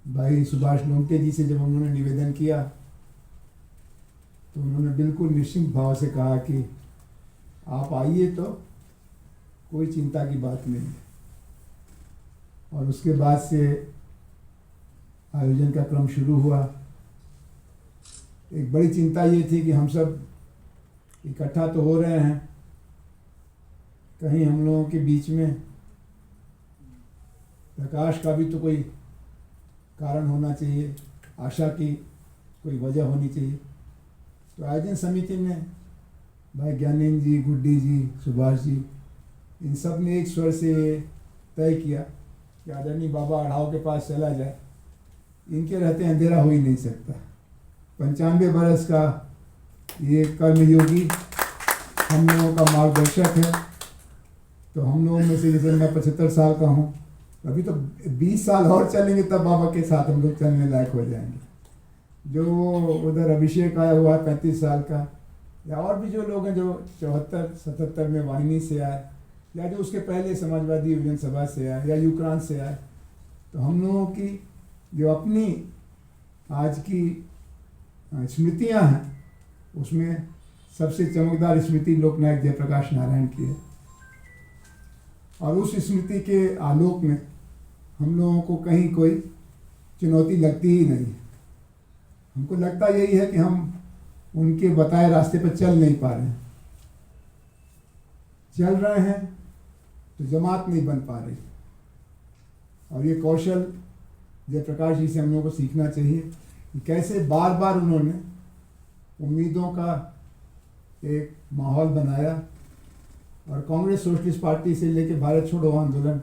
भाई सुभाष लोमटे जी से जब उन्होंने निवेदन किया तो उन्होंने बिल्कुल निश्चिंत भाव से कहा कि आप आइए, तो कोई चिंता की बात नहीं है। और उसके बाद से आयोजन का क्रम शुरू हुआ। एक बड़ी चिंता ये थी कि हम सब इकट्ठा तो हो रहे हैं, कहीं हम लोगों के बीच में प्रकाश का भी तो कोई कारण होना चाहिए, आशा की कोई वजह होनी चाहिए। तो आयोजन समिति ने भाई ज्ञानेंद्र जी, गुड्डी जी, सुभाष जी, इन सब ने एक स्वर से तय किया कि आदरणीय बाबा अढ़ाव के पास चला जाए, इनके रहते अंधेरा हो ही नहीं सकता। 95 बरस का ये कर्मयोगी हम लोगों का मार्गदर्शक है। तो हम लोगों में से, जैसे मैं 75 साल का हूँ, अभी तो 20 साल और चलेंगे तब बाबा के साथ हम लोग चलने लायक हो जाएंगे। जो उधर अभिषेक आया हुआ है 35 साल का, या और भी जो लोग हैं जो 74-77 में वाहिनी से आए, या जो उसके पहले समाजवादी विजन सभा से आए, या यूक्रान से आए, तो हम लोगों की जो अपनी आज की स्मृतियां हैं, उसमें सबसे चमकदार स्मृति लोकनायक जयप्रकाश नारायण की है। और उस स्मृति के आलोक में हम लोगों को कहीं कोई चुनौती लगती ही नहीं। हमको लगता यही है कि हम उनके बताए रास्ते पर चल नहीं पा रहे हैं, चल रहे हैं तो जमात नहीं बन पा रही। और ये कौशल जयप्रकाश जी से हम लोगों को सीखना चाहिए कि कैसे बार बार उन्होंने उम्मीदों का एक माहौल बनाया। और कांग्रेस सोशलिस्ट पार्टी से लेकर भारत छोड़ो आंदोलन,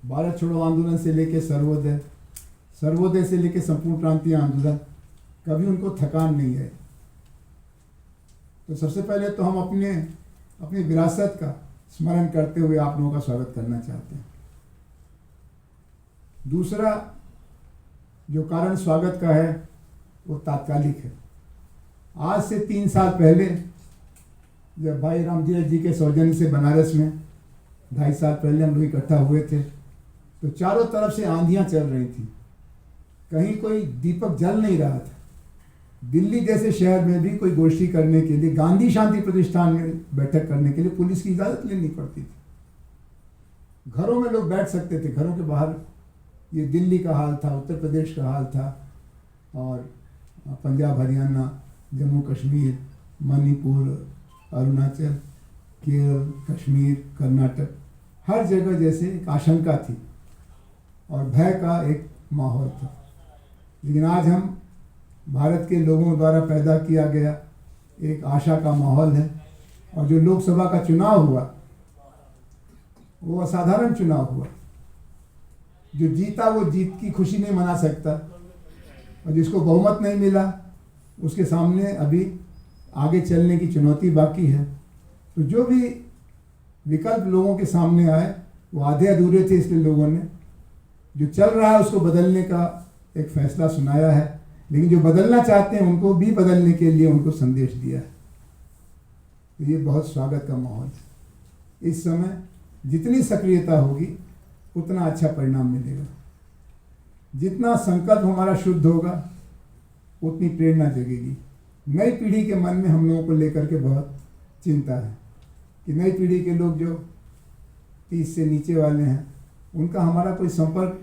भारत छोड़ो आंदोलन से लेकर सर्वोदय, सर्वोदय से लेकर संपूर्ण क्रांति आंदोलन, कभी उनको थकान नहीं है। तो सबसे पहले तो हम अपनी विरासत का स्मरण करते हुए आप लोगों का स्वागत करना चाहते हैं। दूसरा जो कारण स्वागत का है वो तात्कालिक है। आज से 3 साल पहले जब भाई रामजीत जी के सौजन्य से बनारस में 2.5 साल पहले हम लोग इकट्ठा हुए थे, तो चारों तरफ से आंधियां चल रही थी, कहीं कोई दीपक जल नहीं रहा था। दिल्ली जैसे शहर में भी कोई गोष्ठी करने के लिए, गांधी शांति प्रतिष्ठान में बैठक करने के लिए पुलिस की इजाज़त लेनी पड़ती थी। घरों में लोग बैठ सकते थे, घरों के बाहर। ये दिल्ली का हाल था, उत्तर प्रदेश का हाल था, और पंजाब, हरियाणा, जम्मू कश्मीर, मणिपुर, अरुणाचल, केरल, कश्मीर, कर्नाटक, हर जगह जैसे एक आशंका थी और भय का एक माहौल था। लेकिन आज हम भारत के लोगों द्वारा पैदा किया गया एक आशा का माहौल है। और जो लोकसभा का चुनाव हुआ वो असाधारण चुनाव हुआ। जो जीता वो जीत की खुशी नहीं मना सकता, और जिसको बहुमत नहीं मिला उसके सामने अभी आगे चलने की चुनौती बाकी है। तो जो भी विकल्प लोगों के सामने आए वो आधे अधूरे थे, इसलिए लोगों ने जो चल रहा है उसको बदलने का एक फैसला सुनाया है। लेकिन जो बदलना चाहते हैं उनको भी बदलने के लिए उनको संदेश दिया है। तो ये बहुत स्वागत का माहौल है। इस समय जितनी सक्रियता होगी उतना अच्छा परिणाम मिलेगा। जितना संकल्प हमारा शुद्ध होगा उतनी प्रेरणा जगेगी। नई पीढ़ी के मन में हम लोगों को लेकर के बहुत चिंता है कि नई पीढ़ी के लोग जो 30 से नीचे वाले हैं, उनका हमारा कोई संपर्क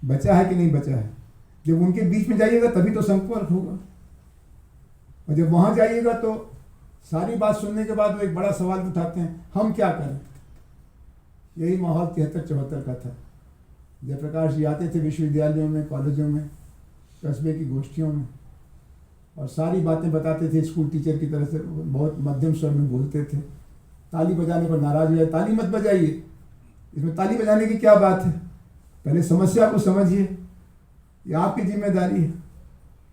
बचा है कि नहीं बचा है। जब उनके बीच में जाइएगा तभी तो संपर्क होगा, और जब वहाँ जाइएगा तो सारी बात सुनने के बाद वो एक बड़ा सवाल उठाते हैं, हम क्या करें। यही माहौल 73-74 का था। जयप्रकाश जी आते थे विश्वविद्यालयों में, कॉलेजों में, कस्बे की गोष्ठियों में, और सारी बातें बताते थे। स्कूल टीचर की तरह से बहुत मध्यम स्वर में बोलते थे। ताली बजाने पर नाराज हो जाए, ताली मत बजाइए, इसमें ताली बजाने की क्या बात है, पहले समस्या को समझिए, ये आपकी जिम्मेदारी है।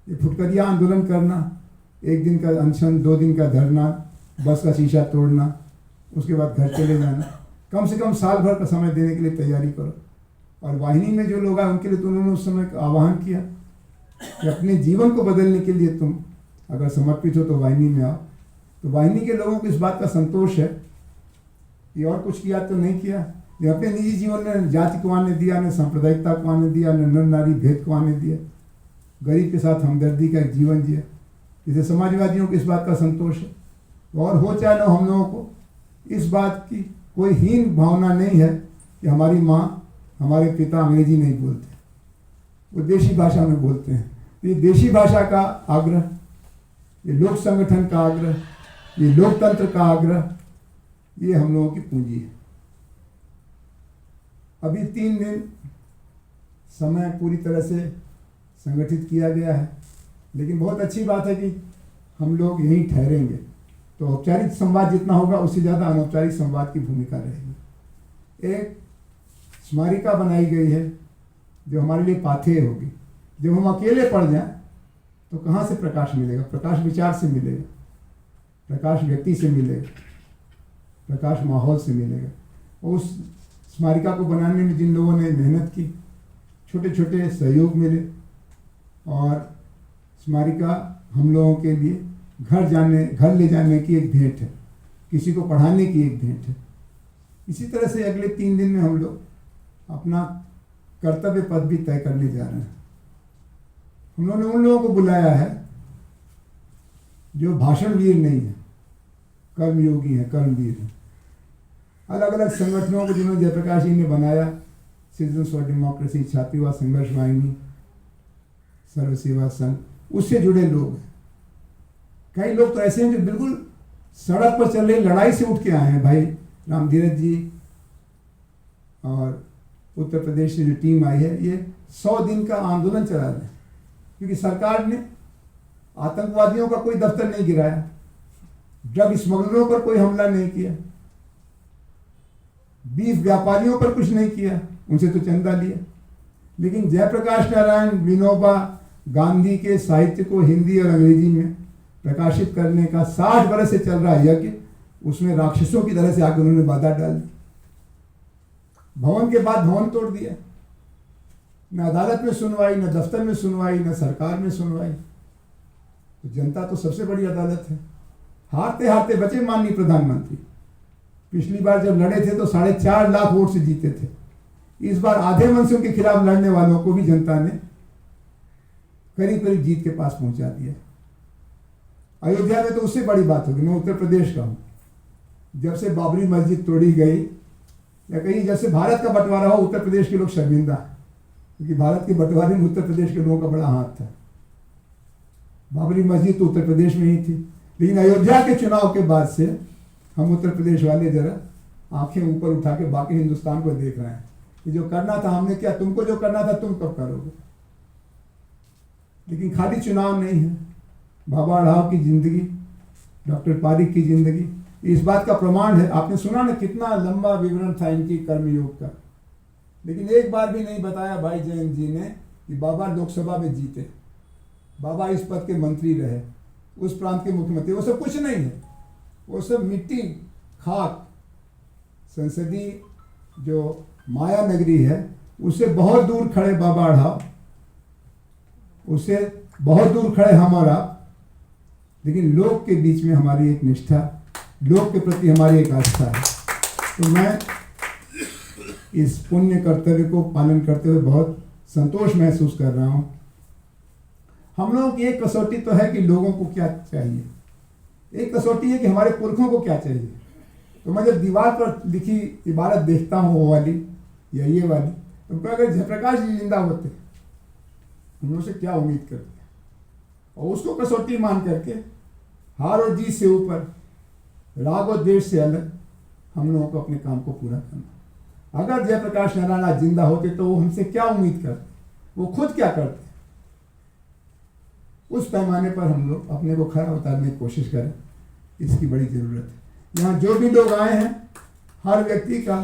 ये फुटकरिया आंदोलन करना, 1 दिन का अनशन, 2 दिन का धरना, बस का शीशा तोड़ना, उसके बाद घर चले जाना, कम से कम साल भर का समय देने के लिए तैयारी करो। और वाहिनी में जो लोग आए उनके लिए तो उन्होंने उस समय आह्वान किया कि अपने जीवन को बदलने के लिए तुम अगर समर्पित हो तो वाहिनी में आओ। तो वाहिनी के लोगों को इस बात का संतोष है कि और कुछ किया तो नहीं किया, ये अपने निजी जीवन में जाति को आने दिया, न सांप्रदायिकता को आने दिया, न नर नारी भेद को आने दिया। गरीब के साथ हमदर्दी का एक जीवन जिया। इसे समाजवादियों को इस बात का संतोष है, और हो चाहे न, हम लोगों को इस बात की कोई हीन भावना नहीं है कि हमारी माँ, हमारे पिता अंग्रेजी नहीं बोलते, वो देशी भाषा में बोलते हैं। ये देशी भाषा का आग्रह, ये लोक संगठन का आग्रह, ये लोकतंत्र का आग्रह, ये हम लोगों की पूंजी है। अभी 3 दिन समय पूरी तरह से संगठित किया गया है, लेकिन बहुत अच्छी बात है कि हम लोग यहीं ठहरेंगे, तो औपचारिक संवाद जितना होगा उससे ज़्यादा अनौपचारिक संवाद की भूमिका रहेगी। एक स्मारिका बनाई गई है जो हमारे लिए पाथेय होगी। जब हम अकेले पड़ जाएं तो कहाँ से प्रकाश मिलेगा? प्रकाश विचार से मिलेगा, प्रकाश व्यक्ति से मिलेगा, प्रकाश माहौल से मिलेगा। और उस स्मारिका को बनाने में जिन लोगों ने मेहनत की, छोटे छोटे सहयोग मिले, और स्मारिका हम लोगों के लिए घर ले जाने की एक भेंट है, किसी को पढ़ाने की एक भेंट है। इसी तरह से अगले 3 दिन में हम लोग अपना कर्तव्य पथ भी तय करने जा रहे हैं। हम लोगों ने उन लोगों को बुलाया है जो भाषण वीर नहीं है, कर्मयोगी हैं, कर्मवीर हैं। अलग अलग संगठनों को जिन्होंने जयप्रकाश जी ने बनाया, सिटीजन्स फॉर डेमोक्रेसी, छात्रवाद संघर्ष वाहिनी, सर्व सेवा संघ, उससे जुड़े लोग हैं। कई लोग तो ऐसे हैं जो बिल्कुल सड़क पर चल रही लड़ाई से उठ के आए हैं। भाई रामधीरज जी और उत्तर प्रदेश से जो टीम आई है, ये 100 दिन का आंदोलन चला रहे हैं, क्योंकि सरकार ने आतंकवादियों का कोई दफ्तर नहीं गिराया, ड्रग स्मगलरों पर कोई हमला नहीं किया, बीफ व्यापारियों पर कुछ नहीं किया, उनसे तो चंदा लिया। लेकिन जयप्रकाश नारायण विनोबा गांधी के साहित्य को हिंदी और अंग्रेजी में प्रकाशित करने का 60 बरस से चल रहा यज्ञ, उसमें राक्षसों की तरह से आकर उन्होंने बाधा डाल दी। भवन के बाद भवन तोड़ दिया, न अदालत में सुनवाई, न दफ्तर में सुनवाई, न सरकार में सुनवाई। तो जनता तो सबसे बड़ी अदालत है। हारते हारते बचे माननीय प्रधानमंत्री। पिछली बार जब लड़े थे तो 4.5 लाख वोट से जीते थे। इस बार आधे मन से उनके खिलाफ लड़ने वालों को भी जनता ने करीब करीब जीत के पास पहुंचा दिया। अयोध्या में तो उससे बड़ी बात होगी। मैं उत्तर प्रदेश का हूं, जब से बाबरी मस्जिद तोड़ी गई, या कहीं जब से भारत का बंटवारा हो, उत्तर प्रदेश के लोग शर्मिंदा, क्योंकि भारत के बंटवारे में उत्तर प्रदेश के लोगों का बड़ा हाथ था। बाबरी मस्जिद तो उत्तर प्रदेश में ही थी, लेकिन अयोध्या के चुनाव के बाद से हम उत्तर प्रदेश वाले जरा आंखें ऊपर उठा के बाकी हिंदुस्तान को देख रहे हैं कि जो करना था हमने किया, तुमको जो करना था तुम कब करोगे। लेकिन खाली चुनाव नहीं है, बाबा राव की जिंदगी, डॉक्टर पारिक की जिंदगी इस बात का प्रमाण है। आपने सुना ना कितना लंबा विवरण था इनकी कर्मयोग का, लेकिन एक बार भी नहीं बताया भाई जयंत जी ने कि बाबा लोकसभा में जीते, बाबा इस पद के मंत्री रहे, उस प्रांत के मुख्यमंत्री, वो सब कुछ नहीं है। वो सब मिट्टी, खाक, संसदीय जो माया नगरी है उससे बहुत दूर खड़े बाबा राव, उससे बहुत दूर खड़े हम और आप, लेकिन लोग के बीच में हमारी एक निष्ठा, लोग के प्रति हमारी एक आस्था है। तो मैं इस पुण्य कर्तव्य को पालन करते हुए बहुत संतोष महसूस कर रहा हूँ। हम लोगों की एक कसौटी तो है कि लोगों को क्या चाहिए, एक कसौटी है कि हमारे पुरखों को क्या चाहिए। तो मैं जब दीवार पर लिखी इबारत देखता हूँ, वो वाली या ये वाली, तो अगर जयप्रकाश जी जिंदा होते हम लोग से क्या उम्मीद करते, और उसको कसौटी मान करके हार और जीत से ऊपर, राग और द्वेष से अलग हम लोगों को अपने काम को पूरा करना। अगर जयप्रकाश नारायण आज जिंदा होते तो वो हमसे क्या उम्मीद करते, वो खुद क्या करते, उस पैमाने पर हम लोग अपने को खरा उतारने की कोशिश करें, इसकी बड़ी ज़रूरत है। यहाँ जो भी लोग आए हैं, हर व्यक्ति का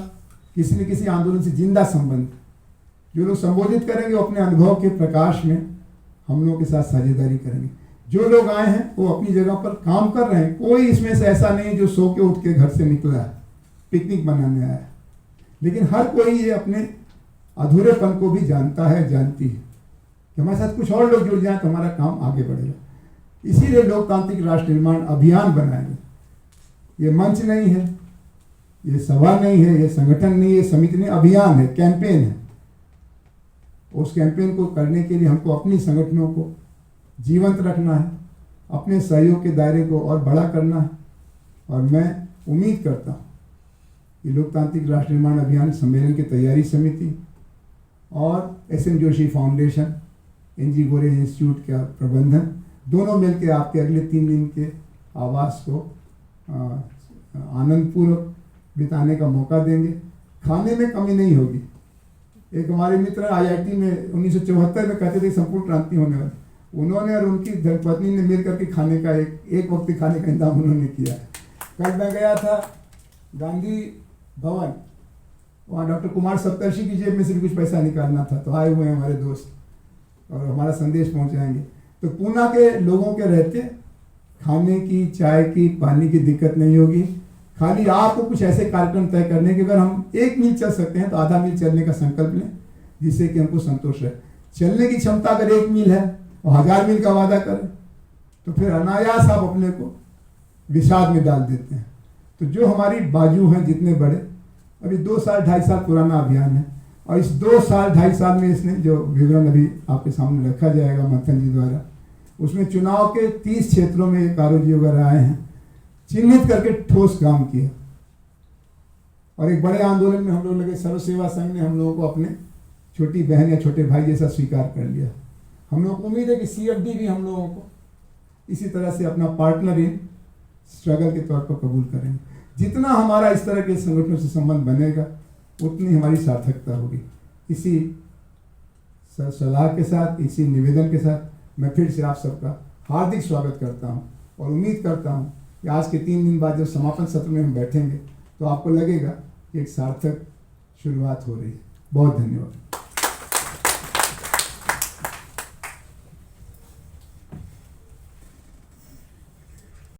किसी न किसी आंदोलन से जिंदा संबंध, जो लोग संबोधित करेंगे वो अपने अनुभव के प्रकाश में हम लोगों के साथ साझेदारी करेंगे। जो लोग आए हैं वो अपनी जगह पर काम कर रहे हैं, कोई इसमें से ऐसा नहीं जो सो के उठ के घर से निकला है, पिकनिक मनाने आया है, लेकिन हर कोई ये अपने अधूरेपन को भी जानता है, जानती है कि हमारे साथ कुछ और लोग जुड़ जाएं तो हमारा काम आगे बढ़ेगा। इसीलिए लोकतांत्रिक राष्ट्र निर्माण अभियान बनाएंगे। ये मंच नहीं है, ये सभा नहीं है, ये संगठन नहीं है, ये समिति नहीं, अभियान है, कैंपेन है। उस कैंपेन को करने के लिए हमको अपनी संगठनों को जीवंत रखना है, अपने सहयोग के दायरे को और बड़ा करना है। और मैं उम्मीद करता हूँ कि लोकतांत्रिक राष्ट्र निर्माण अभियान सम्मेलन की तैयारी समिति और एस.एन. जोशी फाउंडेशन, एन.जी. गोरे इंस्टीट्यूट का प्रबंधन दोनों मिलकर आपके अगले 3 दिन के आवास को आनंदपूर्वक बिताने का मौका देंगे। खाने में कमी नहीं होगी। एक हमारे मित्र IIT में 1974 में कहते थे संपूर्ण क्रांति होने वाली, उन्होंने और उनकी धर्मपत्नी ने मिल करके खाने का एक वक्त खाने का इंतजाम उन्होंने किया है। कल मैं गया था गांधी भवन, वहाँ डॉक्टर कुमार सप्तर्षि की जेब में से भी कुछ पैसा निकालना था, तो आए हुए हैं हमारे दोस्त और हमारा संदेश पहुँचाएंगे। तो पूना के लोगों के रहते खाने की, चाय की, पानी की दिक्कत नहीं होगी। खाली आपको कुछ ऐसे कार्यक्रम तय करने के, अगर हम 1 मील चल सकते हैं तो आधा मील चलने का संकल्प लें, जिससे कि हमको संतोष रहे। चलने की क्षमता अगर 1 मील है और 1000 मील का वादा करें तो फिर अनायास आप अपने को विषाद में डाल देते हैं। तो जो हमारी बाजू हैं जितने बड़े, अभी 2 साल 2.5 साल पुराना अभियान है और इस 2 साल 2.5 साल में इसने जो विवरण अभी आपके सामने रखा जाएगा मंथन जी द्वारा, उसमें चुनाव के 30 क्षेत्रों में कारो जी वगैरह आए हैं, चिन्हित करके ठोस काम किया। और एक बड़े आंदोलन में हम लोग लगे, सर्व सेवा संघ ने हम लोगों को अपने छोटी बहन या छोटे भाई जैसा स्वीकार कर लिया। हम लोग को उम्मीद है कि CFD भी हम लोगों को इसी तरह से अपना पार्टनर इन स्ट्रगल के तौर पर कबूल करेंगे। जितना हमारा इस तरह के संगठनों से संबंध बनेगा उतनी हमारी सार्थकता होगी। इसी सलाह के साथ, इसी निवेदन के साथ मैं फिर से आप सबका हार्दिक स्वागत करता हूं और उम्मीद करता हूं कि आज के 3 दिन बाद जब समापन सत्र में हम बैठेंगे तो आपको लगेगा कि एक सार्थक शुरुआत हो रही है। बहुत धन्यवाद।